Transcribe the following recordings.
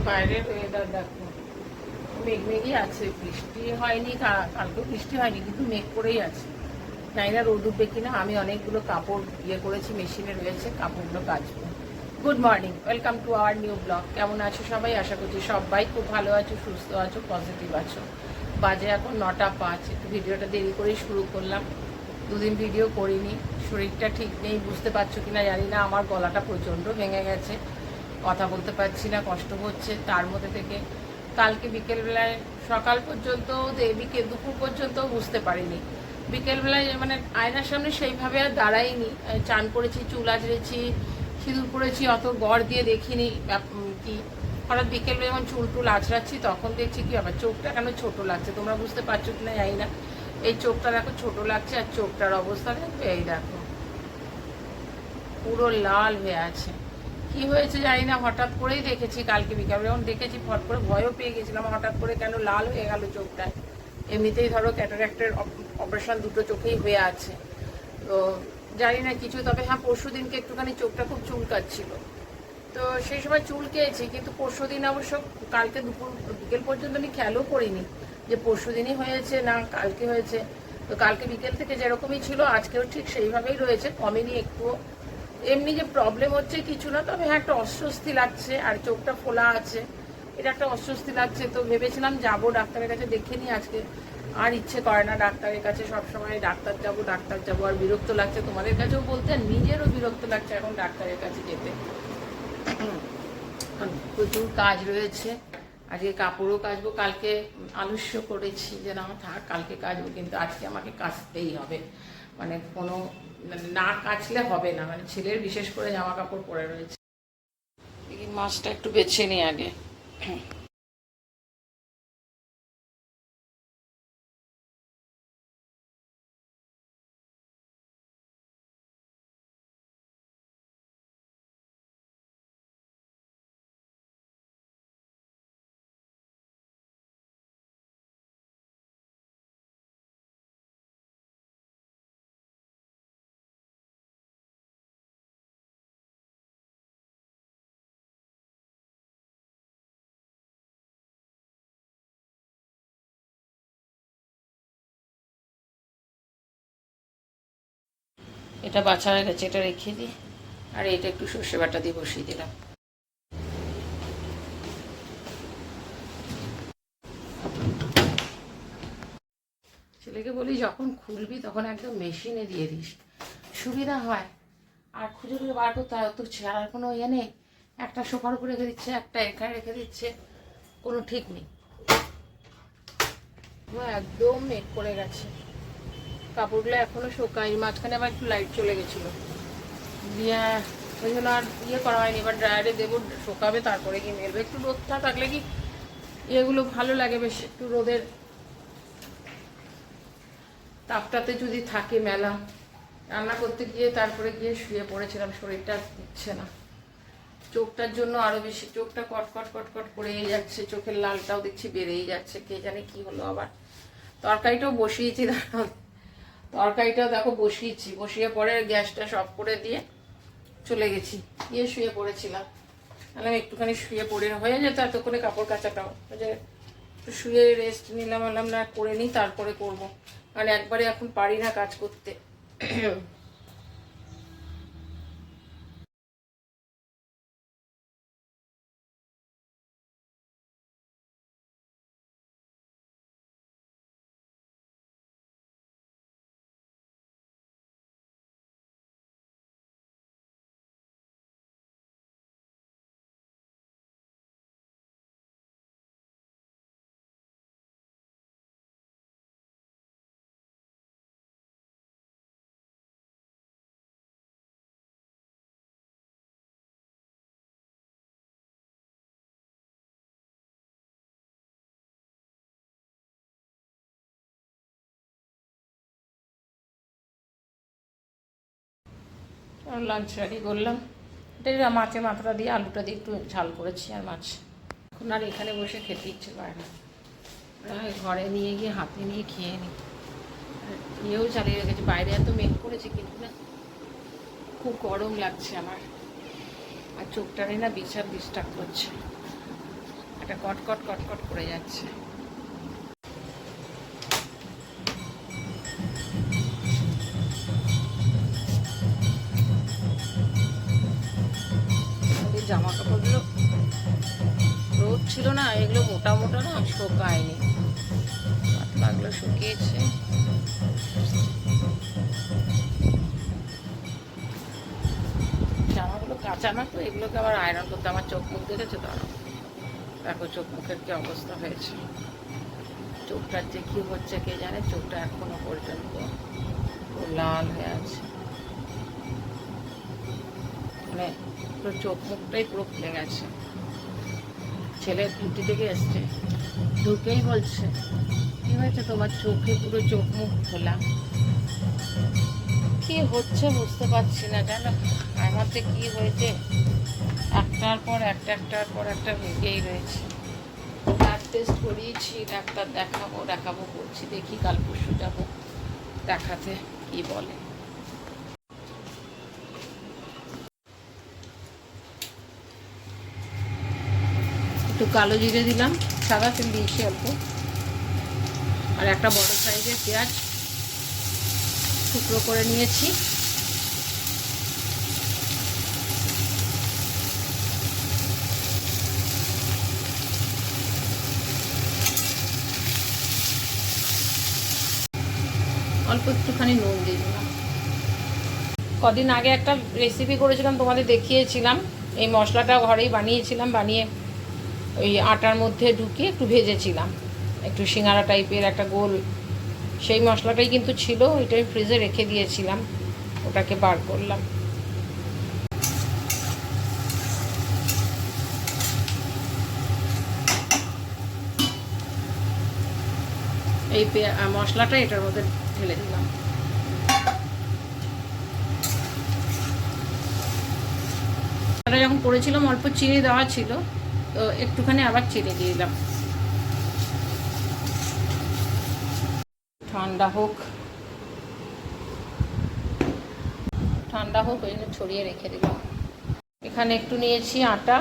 বাইরের ওয়েদার দেখো, মেঘমেঘই আছে, বৃষ্টি হয়নি, কালকেও বৃষ্টি হয়নি, কিন্তু মেঘ করেই আছে। জানি না রোদ উঠবে কিনা। আমি অনেকগুলো কাপড় করেছি, মেশিনে রয়েছে, কাপড়গুলো কাচবো। Good morning, welcome to our new blog. কেমন আছো সবাই? আশা করছি সবাই খুব ভালো আছো, সুস্থ আছো, পজিটিভ আছো। বাজে এখন 9:05। একটু ভিডিওটা দেরি করেই শুরু করলাম, দুদিন ভিডিও করিনি। শরীরটা ঠিক নেই, বুঝতে পারছো কিনা জানি না, আমার গলাটা প্রচণ্ড ভেঙে গেছে, কথা বলতে পারছি না, কষ্ট হচ্ছে। তার মধ্যে থেকে কালকে বিকেলবেলায় সকাল পর্যন্ত দুপুর পর্যন্ত বুঝতে পারিনি। বিকেলবেলায় মানে আয়নার সামনে সেইভাবে আর দাঁড়াইনি, চান করেছি, চুল আঁচড়েছি, সিঁদুর করেছি, অত গড় দিয়ে দেখিনি কি। হঠাৎ বিকেলবেলা যখন চুল টুল আঁচড়াচ্ছি তখন দেখছি কি আবার চোখটা কেন ছোট লাগছে। তোমরা বুঝতে পারছো কিনা জানি না, এই চোখটা দেখো ছোট লাগছে, আর চোখটার অবস্থা দেখবে, এই দেখো পুরো লাল হয়ে আছে। কি হয়েছে জানি না, হঠাৎ করেই দেখেছি কালকে বিকালে যখন দেখেছি, ফট করে ভয়ও পেয়ে গেছিলাম, হঠাৎ করে কেন লাল হয়ে গেল চোখটা। এমনিতেই ধরো ক্যাটারাক্টের অপারেশন দুটো চোখেই হয়ে আছে, তো জানি না কিছু। তবে হ্যাঁ, পরশু দিনকে একটুখানি চোখটা খুব চুলকাচ্ছিল, তো সেই সময় চুলকেছি, কিন্তু পরশু দিন অবশ্য কালকে বিকেল পর্যন্ত আমি খেয়ালও করিনি যে পরশু দিনই হয়েছে না কালকে হয়েছে। তো কালকে বিকেল থেকে যেরকমই ছিল আজকেও ঠিক সেইভাবেই রয়েছে, কমেনি একটুও। এমনি যে প্রবলেম হচ্ছে কিছু না, তবে হ্যাঁ একটা অস্বস্তি লাগছে, আর চোখটা ফোলা আছে, এটা একটা অস্বস্তি লাগছে। তো ভেবেছিলাম যাবো ডাক্তারের কাছে, দেখে নিই আজকে। আর ইচ্ছে করে না ডাক্তারের কাছে সবসময় ডাক্তার যাবো, আর বিরক্ত লাগছে তোমাদের কাছেও বলতে, আর নিজেরও বিরক্ত লাগছে এখন ডাক্তারের কাছে যেতে। প্রচুর কাজ রয়েছে, আজকে কাপড়ও কাচবো। কালকে আলস্য করেছি যে না থাক কালকে কাচবো, কিন্তু আজকে আমাকে কাচতেই হবে, মানে কোনো না কাচলে হবে না। মানে ছেলের বিশেষ করে জামা কাপড় পরে রয়েছে। এই মাছটা একটু বেছে নিই আগে। এটা বাছা হয়ে গেছে, এটা রেখে দিই, আর এটা একটু সর্ষে বাটা দিয়ে বসিয়ে দিলাম। ছেলেকে বলি যখন খুলবি তখন একদম মেশিনে দিয়ে দিস, সুবিধা হয়। আর খুঁজে খুঁজে বার করতে হয়, তো ছাড়ার কোনো ইয়ে নেই। একটা সোফার উপরে রেখে দিচ্ছে, একটা এখানে রেখে দিচ্ছে, কোনো ঠিক নেই। একদম মেঘ করে গেছে, কাপড়গুলো এখনো শোকায়নি, মাঝখানে আবার একটু লাইট চলে গেছিলো, দিয়ে ওই জন্য আর করা হয়নি। এবার ড্রায়ারে দেবো, শোকাবে, তারপরে কি মেলবে। একটু রোদটা থাকলে কি এগুলো ভালো লাগে বেশ, একটু রোদের তাপটাতে যদি থাকে মেলা। রান্না করতে গিয়ে তারপরে গিয়ে শুয়ে পড়েছিলাম, শরীরটা দিচ্ছে না, চোখটার জন্য আরো বেশি চোখটা কটকট কটকট করেই যাচ্ছে, চোখের লালটাও দেখছি বেড়েই যাচ্ছে, কে জানে কি হলো আবার। তরকারিটাও বসিয়েছি, তরকারিটাও দেখো বসিয়ে পরে গ্যাসটা অফ করে দিয়ে চলে গেছি, গিয়ে শুয়ে পড়েছিলাম। তাহলে একটুখানি শুয়ে পড়ে হয়ে যেত এতক্ষণে কাপড় কাচাটাও, যে শুয়ে রেস্ট নিলাম, আলাম না করে নিই তারপরে করবো, কারণ একবারে এখন পারি না কাজ করতে। লাঞ্চ রেডি করলাম, এটা মাছের মাথাটা দিয়ে আলুটা দিয়ে একটু ঝাল করেছি, আর মাছ। এখন আর এখানে বসে খেতে ইচ্ছে করে না, ঘরে নিয়ে গিয়ে হাতে নিয়ে খেয়ে নিই। ইয়েও চালিয়ে রেখেছি, বাইরে এত মেঘ করেছে, কিন্তু না খুব গরম লাগছে আমার, আর চোখটারে না ডিস্টার্ব করছে। একটা কটকট কটকট করে যাচ্ছে। জামা কাপড়গুলো রোদ ছিল না, এগুলো মোটা মোটা না, শোকায়নি, পাতলাগুলো শুকিয়েছে। জামাগুলো কাঁচা না তো, এগুলোকে আবার আয়রন করতে, আমার চোখ মুখ দেখেছে তারা, দেখো চোখ মুখের কি অবস্থা হয়েছে। চোখটার যে কি হচ্ছে কে জানে, চোখটা এখনো পর্যন্ত লাল হয়ে আছে, মানে পুরো চোখ মুখটাই পুরো খুলে গেছে। ছেলে ডিউটি থেকে এসছে, ঢুকেই বলছে কি হয়েছে তোমার চোখে, পুরো চোখ মুখ খোলা। কি হচ্ছে বুঝতে পারছি না জানো, আমার যে কি হয়েছে, একটার পর একটা লেগেই রয়েছে। ব্লাড টেস্ট করিয়েছি, ডাক্তার দেখাবো বলছি, দেখি কাল পরশু যাবো দেখাতে, কি বলে। একটু কালো জিরে দিলাম, সাদা তেল দিয়েছি অল্প, আর একটা বড় সাইজের পেঁয়াজ টুকরো করে নিয়েছি। অল্প একটুখানি নুন দিয়ে দিলাম। কদিন আগে একটা রেসিপি করেছিলাম, তোমাদের দেখিয়েছিলাম, এই মশলাটা ঘরেই বানিয়েছিলাম, বানিয়ে ওই আটার মধ্যে ঢুকিয়ে একটু ভেজেছিলাম, একটু সিঙ্গারা টাইপের একটা গোল, সেই মশলাটাই কিন্তু ছিল, ওইটাই ফ্রিজে রেখে দিয়েছিলাম, ওটাকে বার করলাম। এই মশলাটা এটার মধ্যে ঢেলে দিলাম। যখন করেছিলাম অল্প চিনি দেওয়া ছিল, তো একটুখানি আবার চিনি দিয়ে দিলাম। ঠান্ডা হোক ওই জন্য ছড়িয়ে রেখে দিলাম। এখানে একটু নিয়েছি আটা,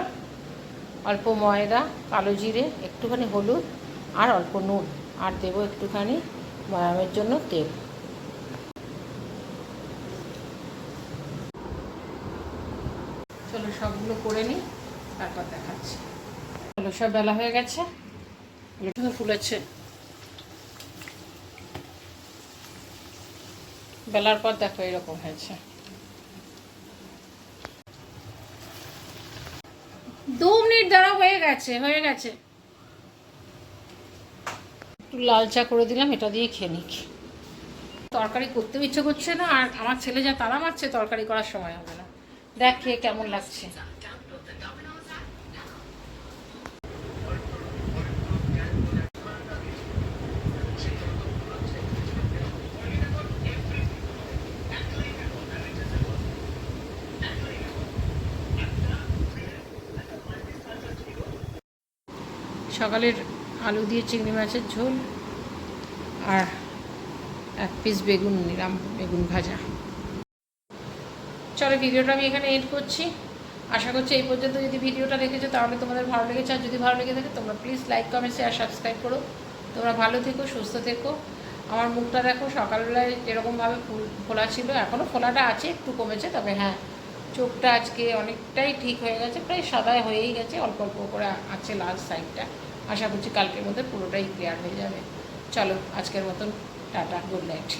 অল্প ময়দা, কালো জিরে, একটুখানি হলুদ আর অল্প নুন, আর দেবো একটুখানি ময়ামের জন্য তেল। চলো সবগুলো করে নিই, তারপর দেখাচ্ছি। চলো সব বেলা হয়ে গেছে, ফুলেছে। বেলার পর দেখো এরকম হয়েছে। 2 মিনিট দ্বারা হয়ে গেছে। একটু লাল চা করে দিলাম, এটা দিয়ে খেয়ে নিক। তরকারি করতেও ইচ্ছে করছে না, আর আমার ছেলে যা তাড়া মারছে, তরকারি করার সময় হবে না। দেখ খেয়ে কেমন লাগছে। সকালের আলু দিয়ে চিংড়ি মাছের ঝোল আর 1 পিস বেগুন নিলাম, বেগুন ভাজা। চলো ভিডিওটা আমি এখানে এড করছি। আশা করছি এই পর্যন্ত যদি ভিডিওটা দেখেছো তাহলে তোমাদের ভালো লেগেছে, আর যদি ভালো লেগে থাকে তোমরা please like, comment, share, subscribe করো। তোমরা ভালো থেকো, সুস্থ থেকো। আমার মুখটা দেখো, সকালবেলায় যেরকমভাবে ফোলা ছিল, এখনও ফোলাটা আছে, একটু কমেছে, তবে হ্যাঁ চোখটা আজকে অনেকটাই ঠিক হয়ে গেছে, প্রায় সাদা হয়েই গেছে, অল্প অল্প করে আছে লাল সাইডটা। আশা করছি কালকের মধ্যে পুরোটাই ক্লিয়ার হয়ে যাবে। চলো আজকের মতন টাটা, গুড নাইট।